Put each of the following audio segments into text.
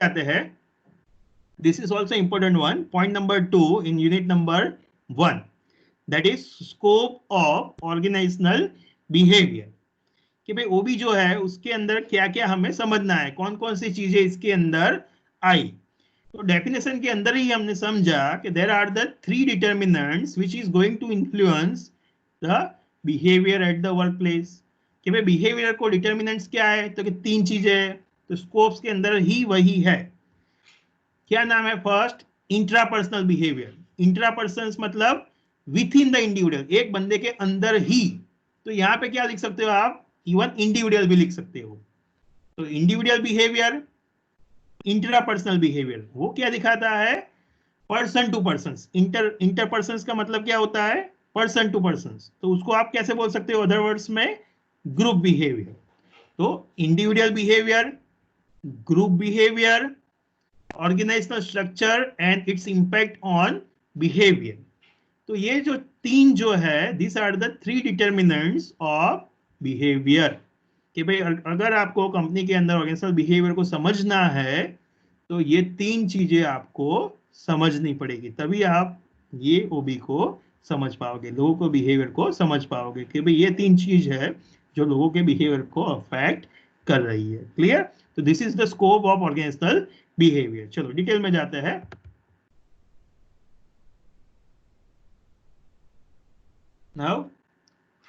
जाते हैं. This is also important one. Point number 2 in unit number 1. That is scope of organizational behavior. कि भाई ओबी जो है उसके अंदर क्या क्या हमें समझना है, कौन कौन सी चीजें इसके अंदर आई. तो डेफिनेशन के अंदर ही हमने समझा कि there are the 3 determinants which is going to influence the behaviour at the workplace. कि भाई बिहेवियर को डिटर्मिनेंट्स क्या है, तो कि 3 चीजें है. तो स्कोप्स के अंदर ही वही है. क्या नाम है? First, intrapersonal behaviour. इंट्रापर्सनल मतलब विथ इन द इंडिविजुअल, एक बंदे के अंदर ही. तो यहाँ पे क्या लिख सकते हो आप? इवन इंडिविजुअल भी लिख सकते हो. तो इंडिविजुअल बिहेवियर, इंट्रापर्सनल बिहेवियर, वो क्या दिखाता है? Person to person. इंटरपर्सन का मतलब क्या होता है? Person to person. तो उसको आप कैसे बोल सकते हो अदर वर्ड्स में? Group behaviour. तो individual behaviour, group behaviour, organisational structure and its impact on behaviour. तो ये जो 3 जो है, this are the 3 determinants of behaviour. कि भाई अगर आपको कंपनी के अंदर ऑर्गेनाइजेशनल बिहेवियर को समझना है तो ये 3 चीजें आपको समझनी पड़ेगी, तभी आप ये ओबी को समझ पाओगे, लोगों को बिहेवियर को समझ पाओगे कि भाई ये 3 चीज है जो लोगों के बिहेवियर को अफेक्ट कर रही है. क्लियर? तो this is the scope of organisational behaviour. चलो डिटेल में जाते हैं. Now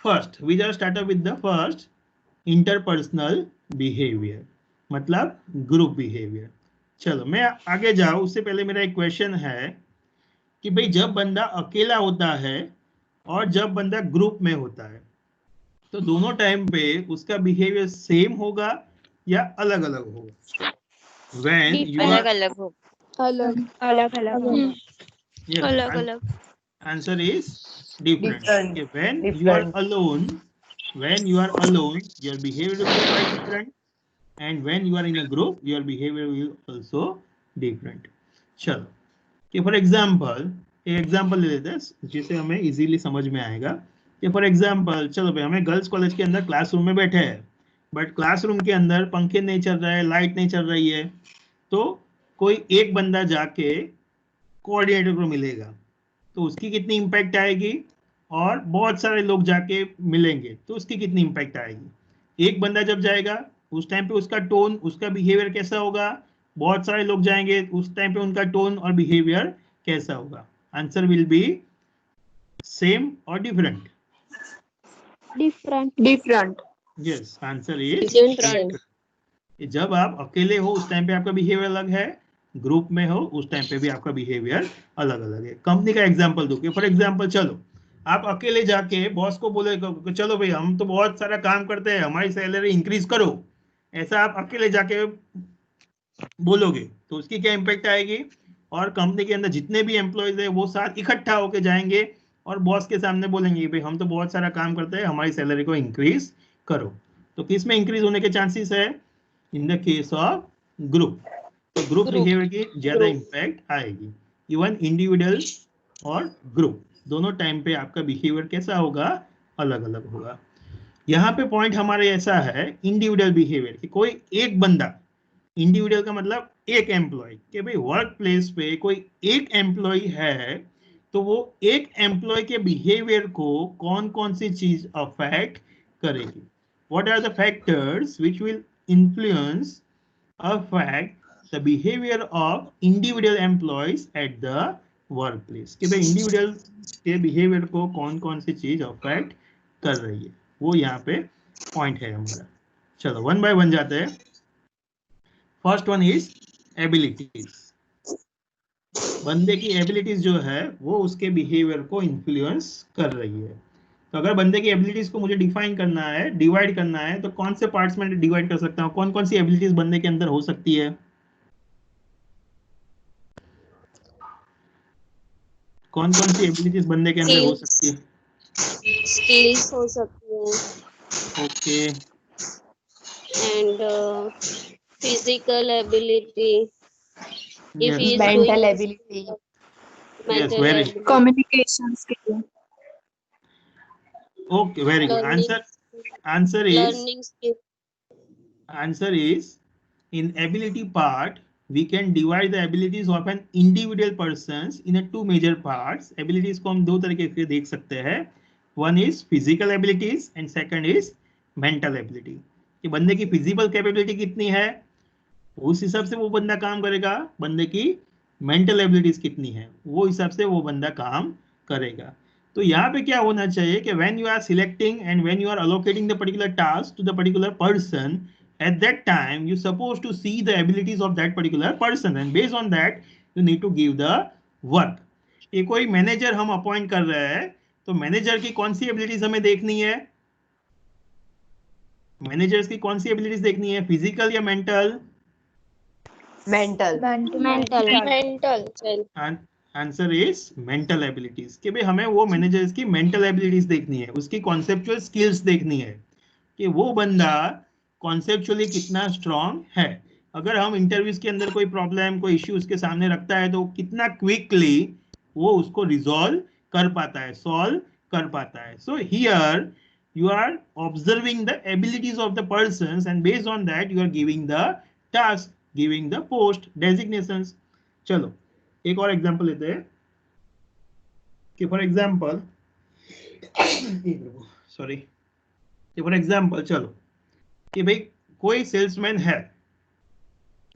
first we just start with the first, interpersonal behaviour मतलब ग्रुप बिहेवियर. चलो मैं आगे जाऊं उससे पहले मेरा एक क्वेश्चन है कि भाई जब बंदा अकेला होता है और जब बंदा ग्रुप में होता है तो दोनों टाइम पे उसका बिहेवियर सेम होगा या अलग अलग होगा? व्हेन यू अलग आर अलग हो. अलग अलग अलग yes, अलग अलग. answer is different. Different. Okay, when you Different. are alone, when you are alone your behavior will be quite different, and when you are in a group your behavior will also different. चलो कि for example एक example ले लेते हैं जिसे हमें easily समझ में आएगा. कि फॉर एग्जाम्पल चलो भाई हमें गर्ल्स कॉलेज के अंदर क्लासरूम में बैठे हैं, बट क्लासरूम के अंदर पंखे नहीं चल रहा है, लाइट नहीं चल रही है. तो कोई एक बंदा जाके कोऑर्डिनेटर को मिलेगा तो उसकी कितनी इम्पैक्ट आएगी, और बहुत सारे लोग जाके मिलेंगे तो उसकी कितनी इम्पैक्ट आएगी. एक बंदा जब जाएगा उस टाइम पे उसका टोन, उसका बिहेवियर कैसा होगा, बहुत सारे लोग जाएंगे उस टाइम पे उनका टोन और बिहेवियर कैसा होगा? आंसर विल बी सेम और different? Different. Yes, answer is Different. जब आप अकेले हो उस टाइम पे आपका बिहेवियर अलग है, ग्रुप में हो उस टाइम पे भी आपका बिहेवियर अलग अलग है. कंपनी का एग्जांपल दो कि फॉर एग्जांपल चलो आप अकेले जाके बॉस को बोले चलो भाई हम तो बहुत सारा काम करते हैं, हमारी सैलरी इंक्रीज करो, ऐसा आप अकेले जाके बोलोगे तो उसकी क्या इम्पैक्ट आएगी? और कंपनी के अंदर जितने भी एम्प्लॉयज है वो साथ इकट्ठा होके जाएंगे और बॉस के सामने बोलेंगे भाई हम तो बहुत सारा काम करते हैं, हमारी सैलरी को इंक्रीज करो. तो किस में इंक्रीज होने के चांसेस है? In the case of group. तो ग्रुप बिहेवियर की ज्यादा इम्पैक्ट आएगी. इवन इंडिविजुअल और ग्रुप दोनों टाइम पे आपका बिहेवियर कैसा होगा? अलग अलग होगा. यहाँ पे पॉइंट हमारे ऐसा है इंडिविजुअल बिहेवियर कि कोई एक बंदा, इंडिविजुअल का मतलब एक एम्प्लॉय, कि भाई वर्क प्लेस पे कोई एक एम्प्लॉय है तो वो एक एम्प्लॉय के बिहेवियर को कौन कौन सी चीज अफेक्ट करेगी? What are the factors which will influence affect the behavior of individual employees at the workplace. कि भाई इंडिविजुअल के बिहेवियर को कौन कौन सी चीज अफेक्ट कर रही है, वो यहाँ पे पॉइंट है हमारा. चलो वन बाय वन जाते हैं. First one is abilities. बंदे की एबिलिटीज जो है वो उसके बिहेवियर को इन्फ्लुएंस कर रही है. तो अगर बंदे की एबिलिटीज को मुझे डिफाइन करना है, डिवाइड करना है, तो कौन से पार्ट्स में डिवाइड कर सकता हूँ? कौन कौन सी एबिलिटीज बंदे के अंदर हो सकती है? कौन कौन सी एबिलिटीज बंदे के अंदर हो सकती है? स्किल्स हो सकती है. Okay, And physical ability. If he is Mental doing ability. yes, mental very ability. Communication skill. okay, very good. Learning. Answer is Learning skill. in ability part we can divide the abilities of an individual persons in a two major parts. Abilities को हम दो तरीके से देख सकते हैं. One is physical abilities and second is mental ability. कि बंदे की फिजिकल कैपेबिलिटी कितनी है, उस हिसाब से वो बंदा काम करेगा. बंदे की मेंटल एबिलिटीज कितनी है, वो हिसाब से वो बंदा काम करेगा. तो यहाँ पे क्या होना चाहिए कि when you are selecting and when you are allocating the particular task to the particular person, at that time you supposed to see the abilities of that particular person and based on that you need to give the work. ये कोई manager हम appoint कर रहे हैं, तो manager की कौन सी abilities हमें देखनी है, मैनेजर्स की कौन सी एबिलिटीज देखनी है, फिजिकल या mental? Mental. Answer is mental abilities. कि भाई हमें वो मैनेजर्स की मेंटल एबिलिटीज देखनी है, उसकी कॉन्सेप्चुअल स्किल्स देखनी है कि वो बंदा कॉन्सेप्चुअली कितना स्ट्रांग है. अगर हम इंटरव्यूज के अंदर कोई प्रॉब्लम, कोई इश्यू उसके सामने रखता है, तो कितना क्विकली वो उसको रिजॉल्व कर पाता है, सॉल्व कर पाता है. So here you are observing the abilities of the persons and based on that you are giving the task, giving the post designations. चलो एक और एग्जांपल लेते हैं कि फॉर एग्जांपल चलो कि भाई कोई सेल्समैन है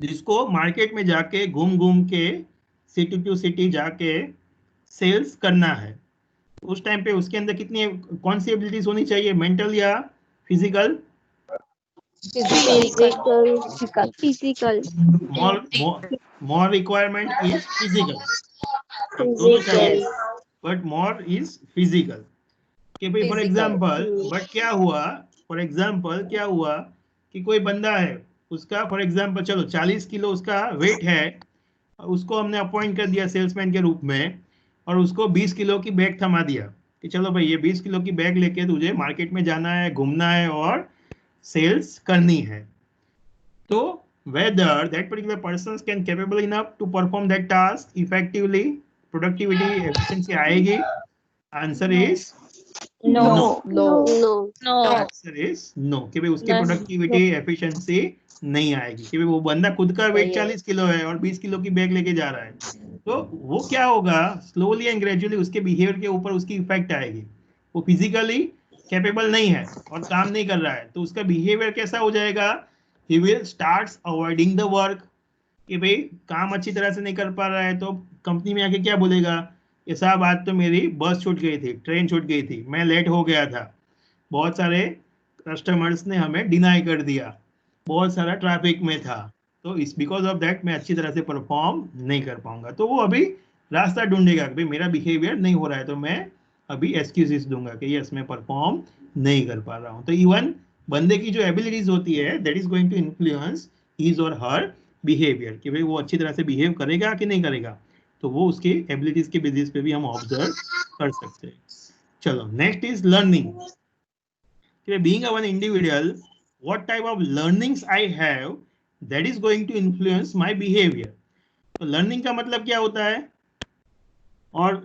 जिसको मार्केट में जाके घूम घूम के सिटी टू सिटी जाके सेल्स करना है. उस टाइम पे उसके अंदर कितनी कौन सी एबिलिटीज होनी चाहिए, मेंटल या physical? Physical. more requirement is physical. But more is physical. कि भाई फॉर एग्जांपल बट क्या हुआ, फॉर एग्जांपल क्या हुआ कि कोई बंदा है, उसका फॉर एग्जांपल चलो 40 किलो उसका वेट है, उसको हमने अपॉइंट कर दिया सेल्समैन के रूप में और उसको 20 किलो की बैग थमा दिया कि चलो भाई ये 20 किलो की बैग लेके तुझे मार्केट में जाना है, घूमना है और सेल्स करनी है. तो whether that particular person can capable enough to perform that task effectively, productivity, efficiency आएगी? Answer is No. Answer is no. कि भाई उसकी प्रोडक्टिविटी, एफिशिएंसी नहीं आएगी. कि भाई वो बंदा खुद का वेट 40 किलो है और 20 किलो की बैग लेके जा रहा है, तो वो क्या होगा, स्लोली एंड ग्रेजुअली उसके बिहेवियर के ऊपर उसकी इफेक्ट आएगी. वो फिजिकली कैपेबल नहीं है और काम नहीं कर रहा है, तो उसका बिहेवियर कैसा हो जाएगा, he will starts avoiding the work. कि भाई काम अच्छी तरह से नहीं कर पा रहा है तो कंपनी में आके क्या बोलेगा, ये साहब आज तो मेरी बस छूट गई थी, ट्रेन छूट गई थी, मैं लेट हो गया था, बहुत सारे कस्टमर्स ने हमें डिनाई कर दिया, बहुत सारा ट्रैफिक में था, तो इस बिकॉज ऑफ दैट मैं अच्छी तरह से परफॉर्म नहीं कर पाऊंगा. तो वो अभी रास्ता ढूंढेगा कि भाई मेरा बिहेवियर नहीं हो रहा है, तो मैं अभी एक्सक्यूजेस दूंगा कि यस मैं परफॉर्म नहीं कर पा रहा हूँ. तो इवन बंदे की जो एबिलिटीज होती है that is going to influence his और हर बिहेवियर कि भाई वो अच्छी तरह से बिहेव करेगा कि नहीं करेगा, तो वो उसकी एबिलिटीज के बेसिस पे भी हम ऑब्जर्व कर सकते हैं. चलो next is learning. Being one individual what type of learnings I have that is going to influence my behavior. तो लर्निंग का मतलब क्या होता है और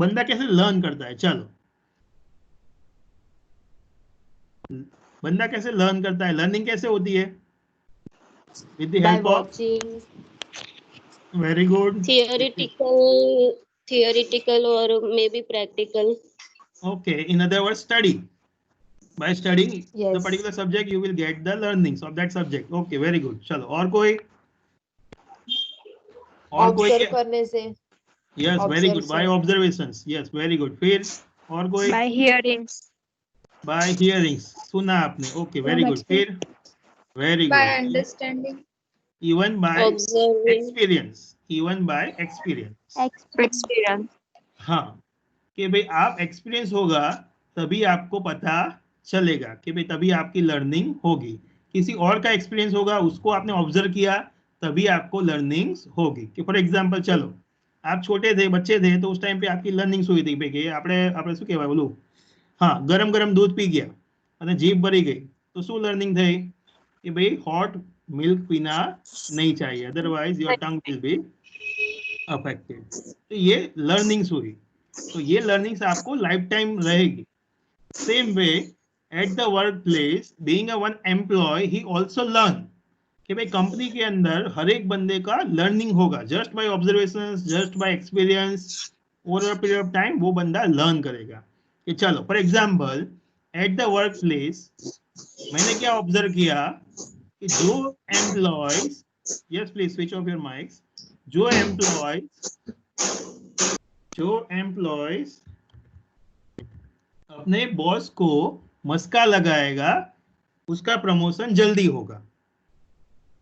बंदा कैसे लर्न करता है. चलो बंदा कैसे लर्न करता है, लर्निंग कैसे होती है, with the help of very good theoretical or maybe practical. Okay, in other words study. By studying the particular subject you will get the learnings of that subject. Okay, very good. चलो और कोई observe करने से. Yes, very good. By observations. Yes, very good. फिर और कोई? By hearing. By hearing. सुना आपने. Okay, very good. फिर very good. By understanding. Even by Observing. experience. Even by experience. Experience. हाँ कि भाई आप एक्सपीरियंस होगा तभी आपको पता चलेगा कि भाई तभी आपकी लर्निंग होगी. किसी और का एक्सपीरियंस होगा, उसको आपने ऑब्जर्व किया तभी आपको लर्निंग्स होगी. कि फॉर एग्जांपल चलो आप छोटे थे, बच्चे थे, तो उस टाइम पे आपकी लर्निंग्स हुई थी कि આપણે શું કહેવાય બોલું, હા ગરમ ગરમ दूध પી ગયા અને જીભ ભરી ગઈ, તો શું લર્નિંગ થઈ कि भाई हॉट मिल्क पीना नहीं चाहिए, otherwise your tongue will be affected. तो ये लर्निंग्स हुई, तो ये लर्निंग्स आपको लाइफ टाइम रहेगी. Same way at the workplace being a one employee he also learn कि भाई कंपनी के अंदर हर एक बंदे का लर्निंग होगा, just by observation, just by experience, over a period of time वो बंदा लर्न करेगा। कि चलो for example eight the work place मैंने क्या ऑब्जर्व किया कि जो employees, yes please switch off your mics, जो एम्प्लॉयज अपने बॉस को मस्का लगाएगा उसका प्रमोशन जल्दी होगा।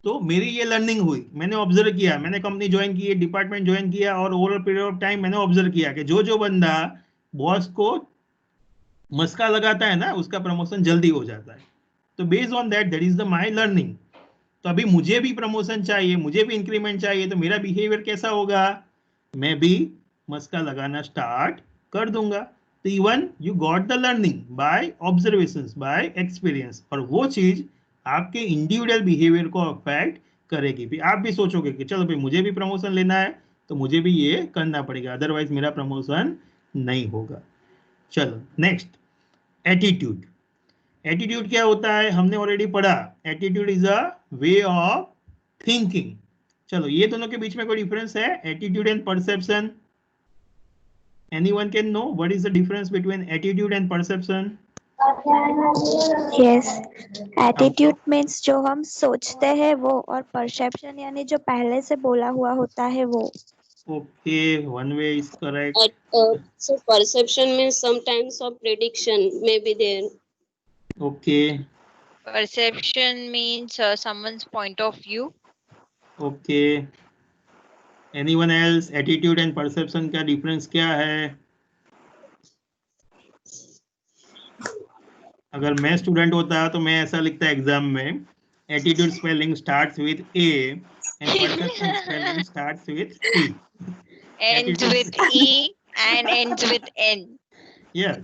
तो मेरी ये लर्निंग हुई, मैंने ऑब्जर्व किया, मैंने कंपनी ज्वाइन की, डिपार्टमेंट ज्वाइन किया और ओवर पीरियड ऑफ टाइम मैंने ऑब्जर्व किया कि जो बंदा बॉस को मस्का लगाता है ना उसका प्रमोशन जल्दी हो जाता है। तो based on that is the my learning. तो अभी मुझे भी प्रमोशन चाहिए, मुझे भी इंक्रीमेंट चाहिए, तो मेरा बिहेवियर कैसा होगा, मैं भी मस्का लगाना स्टार्ट कर दूंगा। तो even you got the learning by observations, bye experience, और वो चीज आपके इंडिविजुअल बिहेवियर को अफेक्ट करेगी। फिर आप भी सोचोगे कि चलो भाई मुझे भी प्रमोशन लेना है तो मुझे भी ये करना पड़ेगा, अदरवाइज मेरा प्रमोशन नहीं होगा। चलो नेक्स्ट, एटीट्यूड। एटीट्यूड क्या होता है हमने ऑलरेडी पढ़ा, attitude is a way of thinking. चलो ये दोनों के बीच में कोई डिफरेंस है, attitude and perception? Anyone can know what is the difference between attitude and perception? Yes, attitude means जो हम सोचते हैं वो, और परसेप्शन यानी जो पहले से बोला हुआ होता है वो। Okay, one way is correct. So perception means sometimes of prediction may be there. Okay Perception means someone's point of view. Okay, anyone else, attitude and perception का डिफरेंस क्या है? अगर मैं स्टूडेंट होता तो मैं ऐसा लिखता एग्जाम में, attitude spelling starts with A and perception spelling starts with T. Ends with E and ends with N. Yes,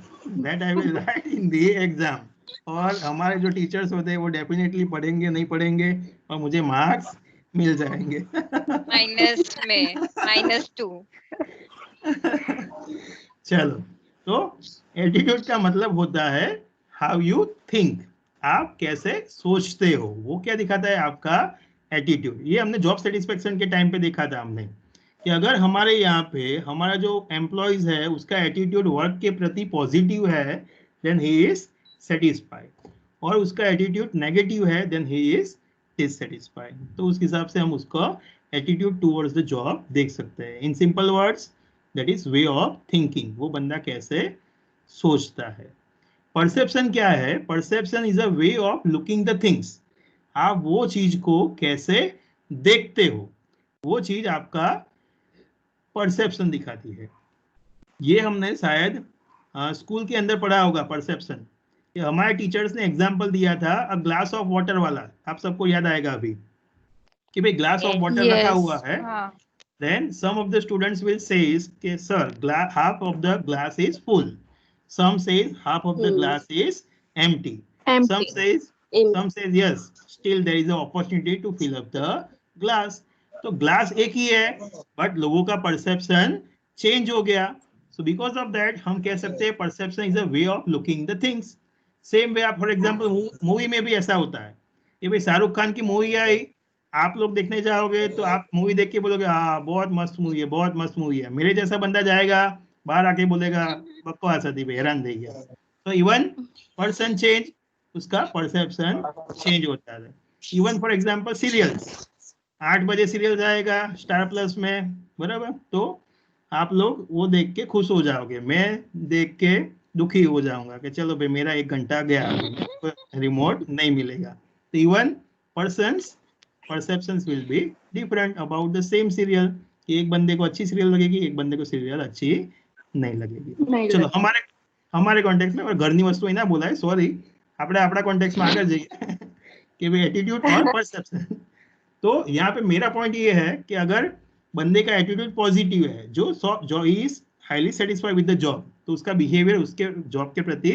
that I will write in the exam. और हमारे जो टीचर्स होते हैं वो डेफिनेटली पढ़ेंगे, नहीं पढ़ेंगे और मुझे मार्क्स मिल जाएंगे। Minus में -2. चलो, तो एटीट्यूड का मतलब होता है हाउ यू थिंक, आप कैसे सोचते हो, वो क्या दिखाता है आपका एटीट्यूड। ये हमने जॉब सेटिस्फेक्शन के टाइम पे देखा था हमने कि अगर हमारे यहाँ पे हमारा जो एम्प्लॉयज है उसका एटीट्यूड वर्क के प्रति पॉजिटिव है देन ही इज सेटिस्फाइड, और उसका एटीट्यूड नेगेटिव है देन ही इज डिससेटिस्फाइड। तो उस हिसाब से हम उसका एटीट्यूड टुवर्ड्स द जॉब देख सकते हैं। In simple words that is way of thinking, वो बंदा कैसे सोचता है। परसेप्शन क्या है? Perception is a way of looking the things, आप वो चीज को कैसे देखते हो, वो चीज आपका परसेप्शन दिखाती है। ये हमने शायद स्कूल के अंदर पढ़ा होगा परसेप्शन। हमारे टीचर्स ने एग्जाम्पल दिया था अ ग्लास ऑफ वाटर वाला, आप सबको याद आएगा अभी कि भाई ग्लास ऑफ वाटर रखा हुआ है, then some of the students will say कि sir half of the glass is full, some says half of the glass is empty, some says yes still there is an opportunity to fill up the glass। तो glass एक ही है but लोगों का perception change हो गया। So because of that हम कह सकते हैं perception is a way of looking the things. Same way आप फॉर एग्जांपल मूवी में भी ऐसा होता है कि भाई शाहरुख खान की मूवी आई, आप लोग देखने जाओगे तो आप मूवी देख के बोलोगे हाँ बहुत मस्त मूवी है, बहुत मस्त मूवी है। मेरे जैसा बंदा जाएगा बाहर आके बोलेगा बकवास थी, हैरान दे गया। तो इवन पर्सन चेंज, उसका परसेप्शन चेंज होता है। इवन फॉर एग्जांपल सीरियल्स, 8 बजे सीरियल्स आएगा स्टार प्लस में, बराबर, तो आप लोग वो देख के खुश हो जाओगे, मैं देख के दुखी हो जाऊंगा कि चलो भाई मेरा 1 घंटा गया, रिमोट नहीं मिलेगा। तो even persons perceptions will be different about the same serial। एक बंदे को अच्छी सीरियल लगेगी, एक बंदे को सीरियल अच्छी नहीं लगेगी। चलो हमारे कॉन्टेक्स्ट में, और घરની वस्तु ना बोला है, सॉरी, આપણે આપણા કોન્ટેક્स्ट में આગળ જઈએ कि भाई एटीट्यूड और परसेप्शन। तो यहाँ पे मेरा पॉइंट ये है कि अगर बंदे का एटीट्यूड पॉजिटिव है, जो is highly satisfied with the job, तो उसका बिहेवियर उसके जॉब के प्रति,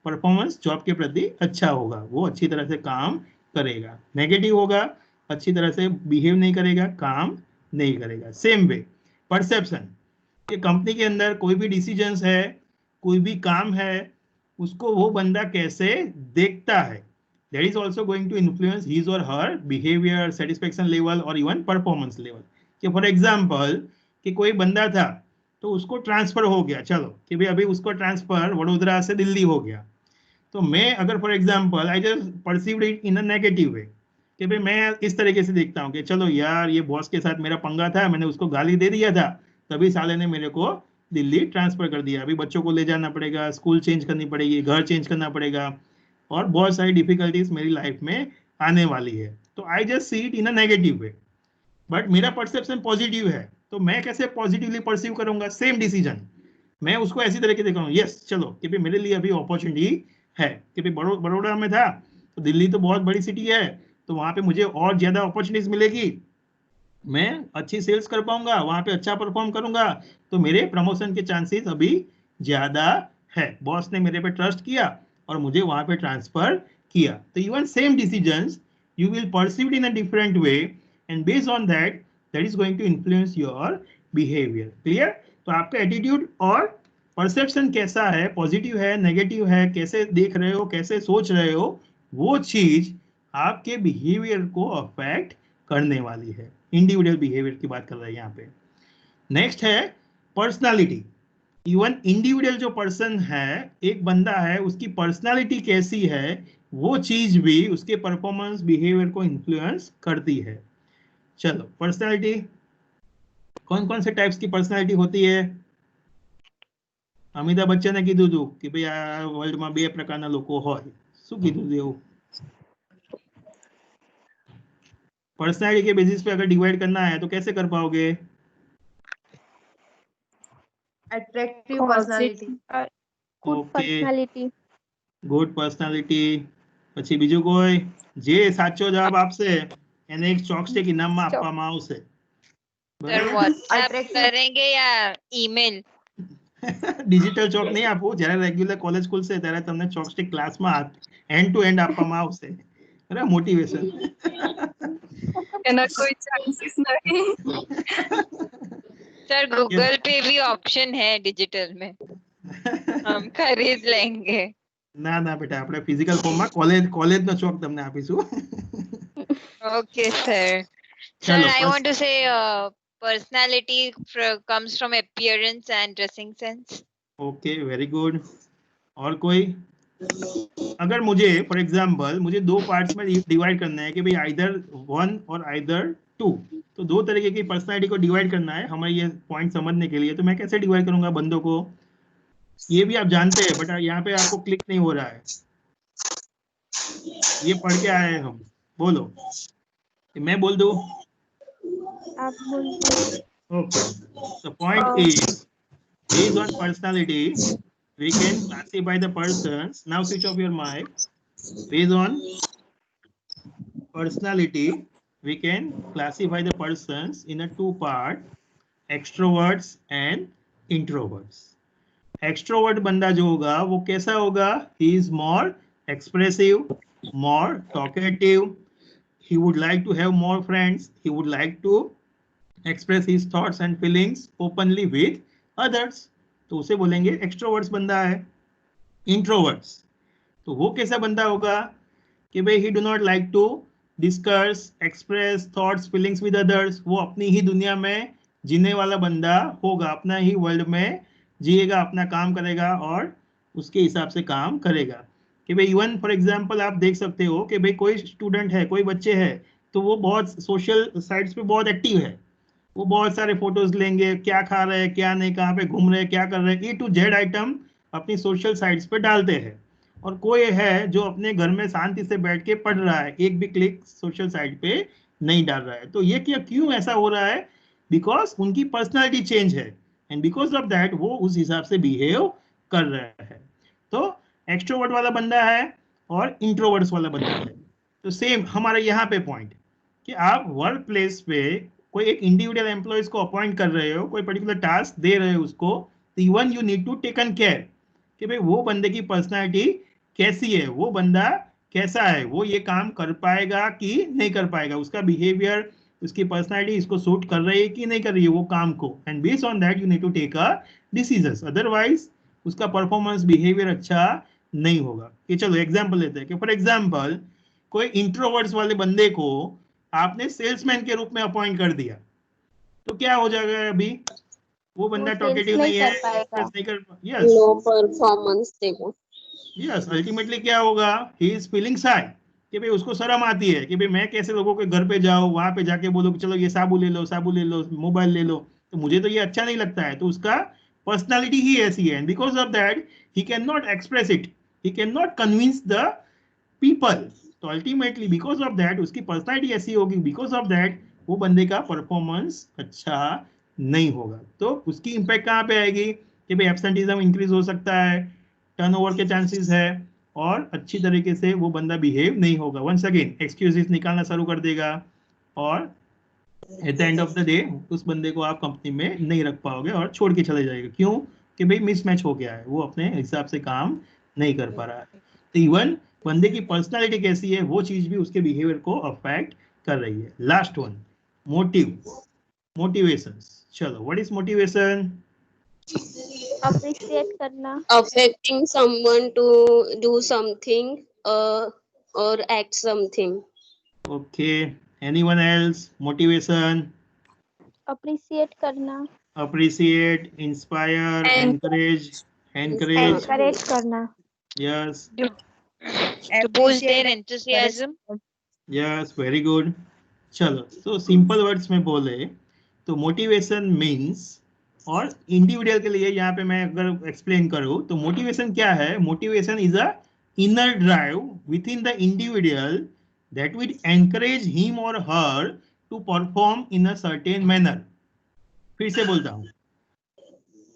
परफॉर्मेंस जॉब के प्रति अच्छा होगा, वो अच्छी तरह से काम करेगा। नेगेटिव होगा, अच्छी तरह से बिहेव नहीं करेगा, काम नहीं करेगा। सेम वे परसेप्शन, कि कंपनी के अंदर कोई भी डिसीजंस है, कोई भी काम है, उसको वो बंदा कैसे देखता है, that is also going to influence his or her behavior, satisfaction level और even performance level. कि फॉर एग्जाम्पल कि कोई बंदा था तो उसको ट्रांसफर हो गया, चलो कि भाई अभी उसको ट्रांसफर वडोदरा से दिल्ली हो गया, तो मैं अगर for example I just perceived it in a negative way कि भाई मैं इस तरीके से देखता हूँ कि चलो यार ये बॉस के साथ मेरा पंगा था, मैंने उसको गाली दे दिया था, तभी साले ने मेरे को दिल्ली ट्रांसफर कर दिया, अभी बच्चों को ले जाना पड़ेगा, स्कूल चेंज करनी पड़ेगी, घर चेंज करना पड़ेगा और बहुत सारी डिफिकल्टीज मेरी लाइफ में आने वाली है, तो I just see it in a negative way, but मेरा परसेप्शन पॉजिटिव है, तो मैं कैसे पॉजिटिवली परसीव करूंगा सेम डिसीजन, मैं उसको ऐसी तरह के देखूंगा, यस चलो कि भाई मेरे लिए अभी अपॉर्चुनिटी है कि भाई बड़ौदा में था तो दिल्ली तो बहुत बड़ी सिटी है, तो वहां पे मुझे और ज्यादा अपॉर्चुनिटीज मिलेगी, मैं अच्छी सेल्स कर पाऊंगा, वहां पे अच्छा परफॉर्म करूंगा, तो मेरे प्रमोशन के चांसेस अभी ज्यादा है, बॉस ने मेरे पे ट्रस्ट किया और मुझे वहां पे ट्रांसफर किया, तो even same decisions you will perceive it in a different way and based on that that is going to influence your behavior. clear? तो आपका एटीट्यूड और परसेप्शन कैसा है, पॉजिटिव है, नेगेटिव है, कैसे देख रहे हो, कैसे सोच रहे हो, वो चीज आपके बिहेवियर को अफेक्ट करने वाली है, इंडिविजुअल बिहेवियर की बात कर रहे हैं यहाँ पे. नेक्स्ट है पर्सनालिटी. इवन इंडिविजुअल जो पर्सन है, एक बंदा है, उसकी पर्सनालिटी कैसी है, वो चीज भी उसके परफॉर्मेंस बिहेवियर को इन्फ्लुएंस करती है. चलो पर्सनालिटी, कौन कौन से टाइप्स की पर्सनालिटी होती है? अमिताभ बच्चने कीधुं હતું કે ભાઈ આ વર્લ્ડમાં બે પ્રકારના લોકો હોય, શું કીધું હતું એવું? पर्सनालिटी के बेसिस पे अगर डिवाइड करना है तो कैसे कर पाओगे? Attractive personality. Good Okay. personality. Good personality. પછી બીજું કોઈ? જે સાચો જવાબ આપશે એને એક ચોકસ્ટિક ઇનામમાં આપવામાં આવશે. Sir WhatsApp Attractive. करेंगे या ईमेल? ડિજિટલ ચોક નહીં આપવું, જ્યારે રેગ્યુલર કોલેજ ખુલશે ત્યારે તમને ચોકસ્ટિક ક્લાસમાં એન્ડ ટુ એન્ડ આપવામાં આવશે. બરાબર, મોટિવેશન. એના કોઈ ચાન્સીસ નહીં. सर गूगल पे भी ऑप्शन है डिजिटल में, हम खरीद लेंगे. ના ના બેટા, આપણે ફિઝિકલ ફોર્મમાં કોલેજનો ચોક તમને આપીશું. Okay sir. Sir, चलो, I want to say personality comes from appearance and dressing sense. Okay, very good. और कोई? अगर मुझे फॉर एग्जांपल मुझे दो पार्ट्स में डिवाइड करना है कि भाई आइदर 1 और आइदर 2, तो दो तरीके की पर्सनालिटी को डिवाइड करना है हमें ये पॉइंट समझने के लिए, तो मैं कैसे डिवाइड करूंगा बंदों को? ये भी आप जानते हैं, बट यहाँ पे आपको क्लिक नहीं हो रहा है, ये पढ़ के आए हैं हम. बोलो, मैं बोल दूं? आप बोलिए. Okay. The point is, based on personality, we can classify the persons. Now switch off your mic. Based on personality, we can classify the persons in a two part: extroverts and introverts. Extrovert बंदा जो होगा वो कैसा होगा? He is more expressive, more talkative. He would like to have more friends. He would like to express his thoughts and feelings openly with others. तो उसे बोलेंगे extroverts बंदा है. इंट्रोवर्ट्स, तो वो कैसा बंदा होगा कि भाई he do not like to discuss, express thoughts, feelings with others. वो अपनी ही दुनिया में जीने वाला बंदा होगा, अपना ही वर्ल्ड में जिएगा, अपना काम करेगा और उसके हिसाब से काम करेगा. कि भाई इवन फॉर एग्जांपल आप देख सकते हो कि भाई कोई स्टूडेंट है, कोई बच्चे हैं, तो वो बहुत सोशल साइट्स पे बहुत एक्टिव है, वो बहुत सारे फोटोज लेंगे, क्या खा रहे हैं, क्या नहीं, कहाँ पे घूम रहे हैं, क्या कर रहे हैं, A to Z आइटम अपनी सोशल साइट्स पे डालते हैं. और कोई है जो अपने घर में शांति से बैठ के पढ़ रहा है, एक भी क्लिक सोशल साइट पे नहीं डाल रहा है. तो ये क्यों ऐसा हो रहा है? बिकॉज उनकी पर्सनालिटी चेंज है एंड बिकॉज ऑफ दैट वो उस हिसाब से बिहेव कर रहा है. तो एक्सट्रोवर्ट वाला बंदा है और इंट्रोवर्ट्स वाला बंदा है. तो सेम हमारे यहाँ पे पॉइंट कि आप वर्क प्लेस पे कोई एक इंडिविजुअल एम्प्लॉयज को अपॉइंट कर रहे हो, कोई पर्टिकुलर टास्क दे रहे हो उसको, तो even you need to taken care कि भाई वो बंदे की पर्सनालिटी कैसी है, वो बंदा कैसा है, वो ये काम कर पाएगा कि नहीं कर पाएगा, उसका बिहेवियर, उसकी पर्सनालिटी इसको सूट कर रही है कि नहीं कर रही है वो काम को, and based on that you need to take a decisions, otherwise उसका परफॉर्मेंस बिहेवियर अच्छा नहीं होगा. कि चलो एग्जांपल लेते हैं कि फॉर एग्जांपल कोई इंट्रोवर्ट्स वाले बंदे को आपने सेल्समैन के रूप में अपॉइंट कर दिया, तो क्या हो जाएगा? अभी वो बंदा वो टॉकेटिव sales नहीं नहीं है, कर पाएगा। sales नहीं कर, यस लो परफॉर्मेंस देगा। यस, अल्टीमेटली क्या होगा? ही इज फीलिंग शाय, कि भाई उसको शर्म आती है कि भाई मैं कैसे लोगों के घर पे जाऊं, वहां पे जाके बोलो कि चलो ये साबु ले लो, साबु ले लो, मोबाइल ले लो, तो मुझे तो ये अच्छा नहीं लगता है। तो उसका पर्सनालिटी ही ऐसी है, because of that he can not express it, he can not convince the people. तो अल्टीमेटली बिकॉज ऑफ दैट उसकी पर्सनालिटी ऐसी होगी, बिकॉज ऑफ दैट वो बंदे का परफॉर्मेंस अच्छा नहीं होगा। तो उसकी इंपैक्ट कहाँ पे आएगी कि भाई एब्सेंटिज्म इंक्रीज हो सकता है, टर्नओवर के चांसेस है, और अच्छी तरीके से वो बंदा बिहेव नहीं होगा। वंस अगेन एक्सक्यूजेस निकालना शुरू कर देगा, और eight the end of the day उस बंदे को आप कंपनी में नहीं रख पाओगे और छोड़ के चले जाएगा। क्यों? कि भाई मिसमैच हो गया है, वो अपने हिसाब से काम नहीं कर पा रहा है। तो इवन बंदे की पर्सनालिटी कैसी है वो चीज भी उसके बिहेवियर को अफेक्ट कर रही है। Last one, motive, motivation. चलो, व्हाट इज मोटिवेशन? अप्रिशिएट करना, Affecting someone to do something or act something. Okay, anyone else? Motivation, appreciate करना, appreciate, inspire, And- encourage, encourage, encourage करना, yes, तो बोलते हैं enthusiasm. yes, very good. चलो, तो simple words में बोले तो मोटिवेशन मीन्स, और इंडिविजुअल के लिए यहाँ पे मैं अगर एक्सप्लेन करूँ तो मोटिवेशन क्या है? Motivation is a inner drive with in the individual that will encourage him और her to perform in a certain manner. फिर से बोलता हूँ,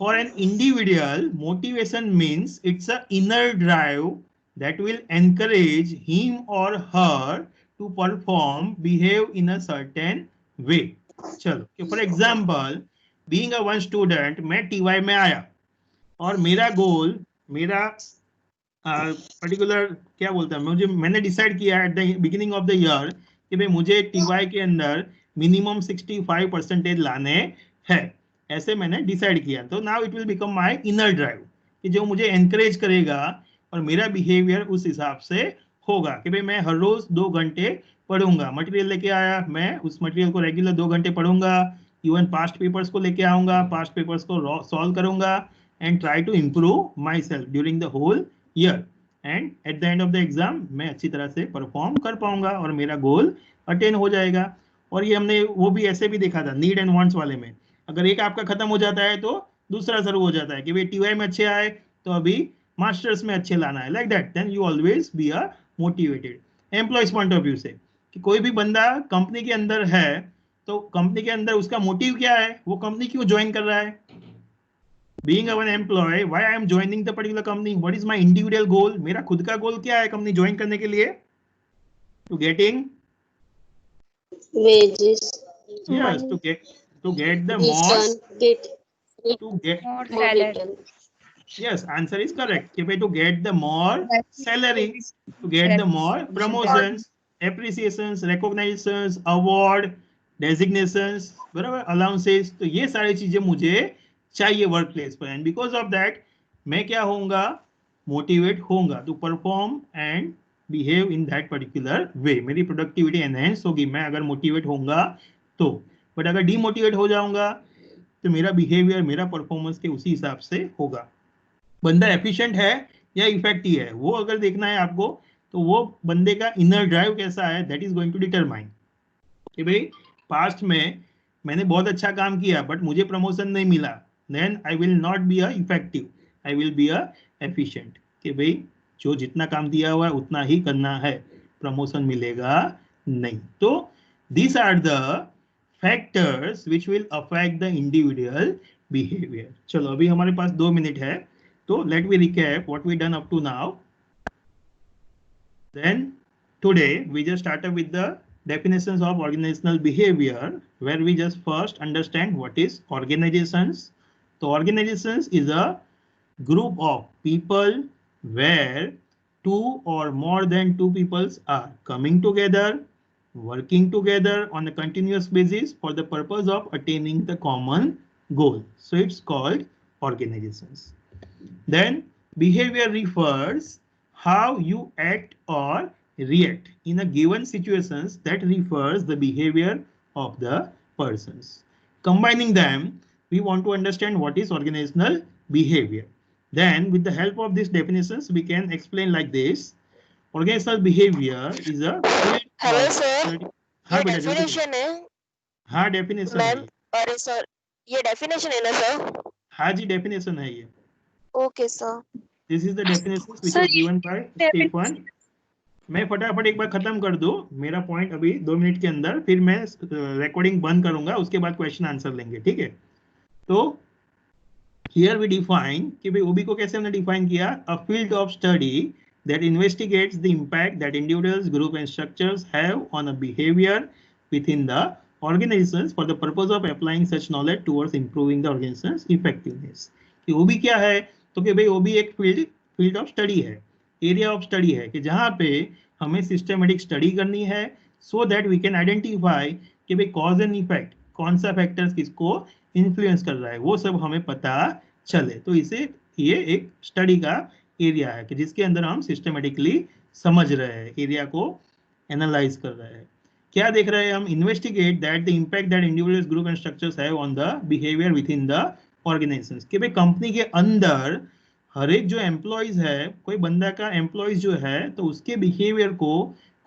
for an individual, motivation means it's an inner drive that will encourage him or her to perform, behave in a certain way. चलो, for example, being a one student, मैं TY में आया और मेरा गोल, मेरा पर्टिकुलर क्या बोलता है, मैंने डिसाइड किया at the beginning of the year कि भाई मुझे TY के अंदर मिनिमम 65% लाने हैं, ऐसे मैंने डिसाइड किया। तो now it will become my inner drive कि जो मुझे एनकरेज करेगा और मेरा बिहेवियर उस हिसाब से होगा कि भाई मैं हर रोज 2 घंटे पढ़ूंगा। मटेरियल लेके आया, मैं उस मटेरियल को रेगुलर 2 घंटे पढ़ूंगा, इवन पास्ट पेपर्स को लेके आऊंगा, पास्ट पेपर्स को सॉल्व करूंगा and try to improve my self during the whole year, and at the end of the exam मैं अच्छी तरह से परफॉर्म कर पाऊंगा और मेरा गोल अटेन हो जाएगा। और ये हमने वो भी ऐसे भी देखा था नीड एंड वांट्स वाले में, अगर एक आपका खत्म हो जाता है तो दूसरा शुरू हो जाता है कि भाई TY में अच्छे आए तो अभी मास्टर्स में अच्छे लाना है, like that, then you always be a motivated. Employees point of view से कि कोई भी बंदा कंपनी के अंदर है तो कंपनी के अंदर उसका मोटिव क्या है, वो कंपनी क्यों ज्वाइन कर रहा है? Being an employee, why I am joining the particular company? What is my individual goal? मेरा खुद का गोल क्या है कंपनी ज्वाइन करने के लिए? To getting, Wages, yes, to get the more, return, get to get, More more salary. return. yes, answer is correct कि भाई to get the more salary, to get the more promotions, appreciations, recognitions, award, designations, बराबर, allowances, तो ये सारी चीजें मुझे चाहिए workplace पर, एंड बिकॉज ऑफ दैट मैं क्या होऊंगा? मोटिवेट होऊंगा to perform and behave in that particular way, मेरी प्रोडक्टिविटी एनहेंस होगी मैं अगर मोटिवेट होऊंगा तो। बट अगर डीमोटिवेट हो जाऊंगा तो मेरा बिहेवियर, मेरा परफॉर्मेंस के उसी हिसाब से होगा। बंदा एफिशिएंट है या इफेक्टिव है, वो अगर देखना है आपको तो वो बंदे का इनर ड्राइव कैसा है, that is going to determine कि भाई पास्ट में मैंने बहुत अच्छा काम किया बट मुझे प्रमोशन नहीं मिला, then I will not be a effective, I will be a efficient कि भाई जो जितना काम दिया हुआ है उतना ही करना है, प्रमोशन मिलेगा नहीं। तो these are the factors which will affect the individual behavior. चलो, अभी हमारे पास 2 मिनट है, तो let me recap what we done up to now. Then today we just started with the definitions of organizational behavior, where we just first understand what is organizations. So organizations is a group of people where 2 or more than 2 peoples are coming together, working together on a continuous basis for the purpose of attaining the common goal. So it's called organizations. Then behavior refers how you act or react in a given situations that refers the behavior of the persons. Combining them, we want to understand what is organizational behavior. Then with the help of these definitions, we can explain like this. Organizational behavior is a hello sir, हाँ ये बेटा जल्दी बोलो। Definition है हाँ definition है ma'am. ये। अरे सर, ये डेफिनेशन है ना सर? हाँ जी डेफिनेशन है ये। Okay sir. This is the definition which Sir, was given by Stephen. मैं फटाफट एक बार खत्म कर दूं मेरा पॉइंट अभी 2 मिनट के अंदर, फिर मैं रिकॉर्डिंग बंद करूंगा, उसके बाद क्वेश्चन आंसर लेंगे, ठीक है। तो हियर वी डिफाइन कि भाई ओबी को कैसे हमने डिफाइन किया, a field of study that investigates the impact that individuals, group and structures have on a behavior within the organizations for the purpose of applying such knowledge towards improving the organization's effectiveness. कि ओबी क्या है, तो कि भाई OB एक field of study है, area of study है, कि जहाँ पे हमें सिस्टमेटिक स्टडी करनी है so that we can identify कि भाई कॉज एंड इफेक्ट, कौन सा फैक्टर्स किसको इन्फ्लुएंस कर रहा है, वो सब हमें पता चले। तो इसे ये एक स्टडी का एरिया है कि जिसके अंदर हम सिस्टमेटिकली समझ रहे हैं, एरिया को एनालाइज कर रहे हैं। क्या देख रहे हैं हम, investigate that the impact that individuals, group and structures have on the behaviour with in the organisations. कि भाई कंपनी के अंदर हर एक जो एम्प्लॉइज है, कोई बंदा का एम्प्लॉइज जो है, तो उसके बिहेवियर को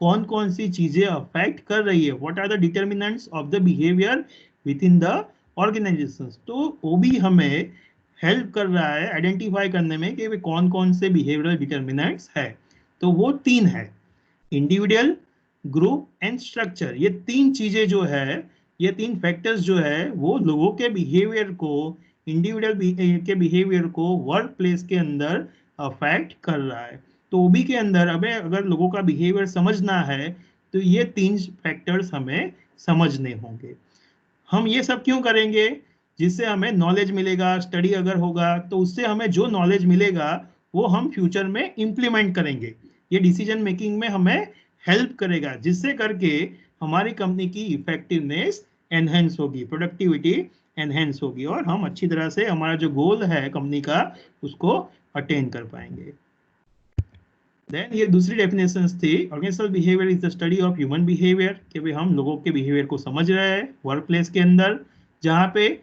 कौन कौन सी चीजें अफेक्ट कर रही है, what are the determinants of the behaviour with in the organisations. तो वो भी हमें हेल्प कर रहा है आइडेंटिफाई करने में कि कौन कौन से बिहेवियरल डिटर्मिनेंट्स है। तो वो 3 है, इंडिविजुअल, ग्रुप एंड स्ट्रक्चर। ये 3 चीजें जो है, ये 3 फैक्टर्स जो है, वो लोगों के बिहेवियर को, इंडिविजुअल के बिहेवियर को वर्क प्लेस के अंदर अफेक्ट कर रहा है। तो ओबी के अंदर अगर लोगों का बिहेवियर समझना है तो ये 3 फैक्टर्स हमें समझने होंगे। हम ये सब क्यों करेंगे, जिससे हमें नॉलेज मिलेगा। स्टडी अगर होगा तो उससे हमें जो नॉलेज मिलेगा वो हम फ्यूचर में इंप्लीमेंट करेंगे, ये डिसीजन मेकिंग में हमें हेल्प करेगा, जिससे करके हमारी कंपनी की इफेक्टिवनेस एनहेंस होगी, प्रोडक्टिविटी एनहेंस होगी, और हम अच्छी तरह से हमारा जो गोल है कंपनी का उसको अटेन कर पाएंगे। देन ये दूसरी डेफिनेशन थी, organisational behaviour is the study of human behaviour, कि भाई हम लोगों के बिहेवियर को समझ रहे हैं वर्क प्लेस के अंदर, जहाँ पे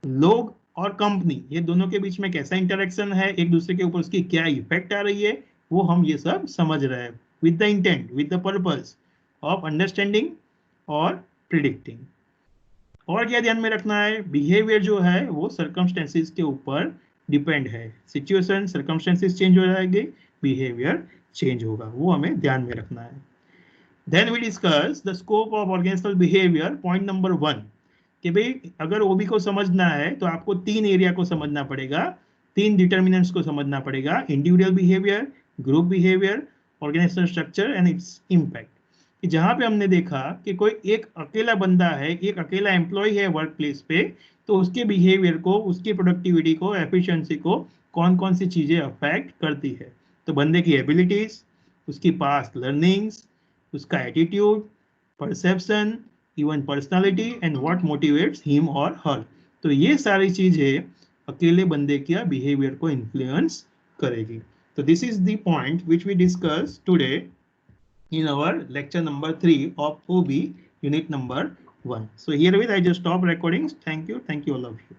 लोग और कंपनी ये दोनों के बीच में कैसा इंटरेक्शन है, एक दूसरे के ऊपर उसकी क्या इफेक्ट आ रही है, वो हम ये सब समझ रहे हैं, with the intent, with the purpose of understanding और प्रिडिक्टिंग। और क्या ध्यान में रखना है, बिहेवियर जो है वो सर्कमस्टेंसेस के ऊपर डिपेंड है, सिचुएशन सर्कमस्टेंसेस चेंज हो जाएंगे, बिहेवियर चेंज होगा, वो हमें ध्यान में रखना है। Then we discuss the scope of organisational behaviour. Point number 1 कि भाई अगर ओबी को समझना है तो आपको 3 एरिया को समझना पड़ेगा, 3 डिटर्मिनेंट्स को समझना पड़ेगा, individual behaviour, group behaviour, organisational structure and its impact. कि जहां पे हमने देखा कि कोई एक अकेला बंदा है, एक अकेला एम्प्लॉय है वर्क प्लेस पे, तो उसके बिहेवियर को, उसकी प्रोडक्टिविटी को, एफिशिएंसी को कौन कौन सी चीजें अफेक्ट करती है। तो बंदे की एबिलिटीज, उसकी पास्ट लर्निंग्स, उसका attitude, perception, even personality and what motivates him और हर। तो ये सारी चीजें अकेले बंदे के बिहेवियर को इन्फ्लुएंस करेगी। तो this is the point which we discuss today in our lecture number 3 of OB unit number 1. So herewith I just stop recording. Thank you all of you.